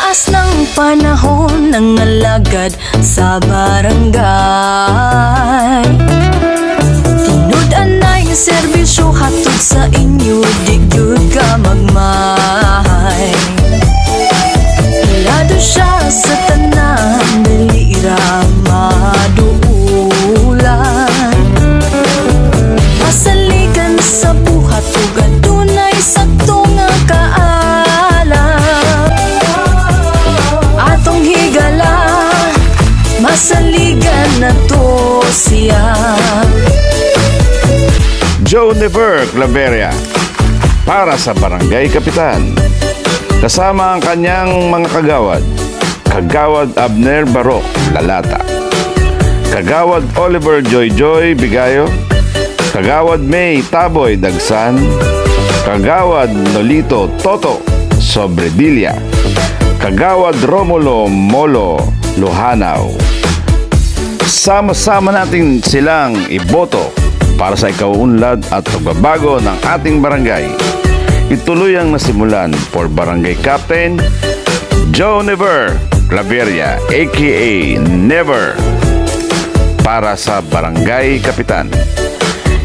Taas ng panahon ng alagad sa barangay. Tinud-an ay serbisyo hatod sa inyo, di gyud ka magmahay. Hilado siya sa tanan, dili ra maduulan. Masaligan sa buhat ug adunay sakto nga kaalam. Atong higala, masaligan na to siya. Joe Never Claveria para sa Barangay Kapitan. Kasama ang kanyang mga kagawad. Kagawad Abner Barok, Lalata. Kagawad Oliver Joy Bigayo. Kagawad May Taboy Dagsan. Kagawad Nolito Toto Sobredilla. Kagawad Romulo Molo Luhanaw. Sama-sama natin silang iboto para sa ikauunlad at pagbabago ng ating barangay. Ituloy ang nasimulan for Barangay Captain Joe Never Claveria aka Never para sa Barangay Kapitan.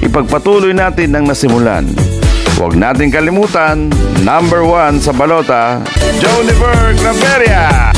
Ipagpatuloy natin ang nasimulan. Huwag natin kalimutan, number 1 sa balota, Joe Never Claveria.